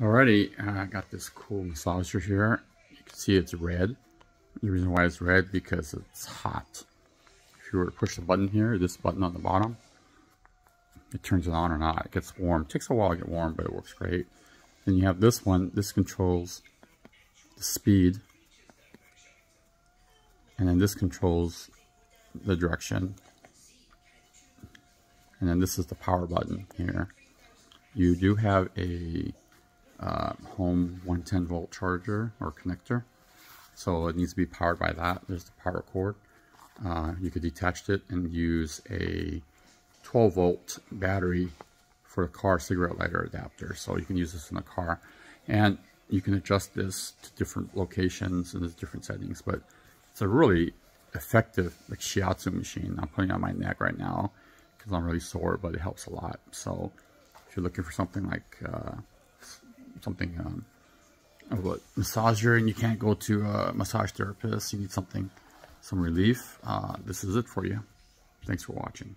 Alrighty, I got this cool massager here. You can see it's red. The reason why it's red because it's hot. If you were to push the button here, this button on the bottom, it turns it on or not. It gets warm. It takes a while to get warm, but it works great. Then you have this one. This controls the speed. And then this controls the direction. And then this is the power button here. You do have a home 110 volt charger or connector, so it needs to be powered by that. There's the power cord. You could detach it and use a 12 volt battery for a car cigarette lighter adapter, so you can use this in a car, and you can adjust this to different locations and there's different settings. But it's a really effective like shiatsu machine. I'm putting it on my neck right now because I'm really sore, but it helps a lot. So if you're looking for something like of a massager and you can't go to a massage therapist, you need some relief, this is it for you. Thanks for watching.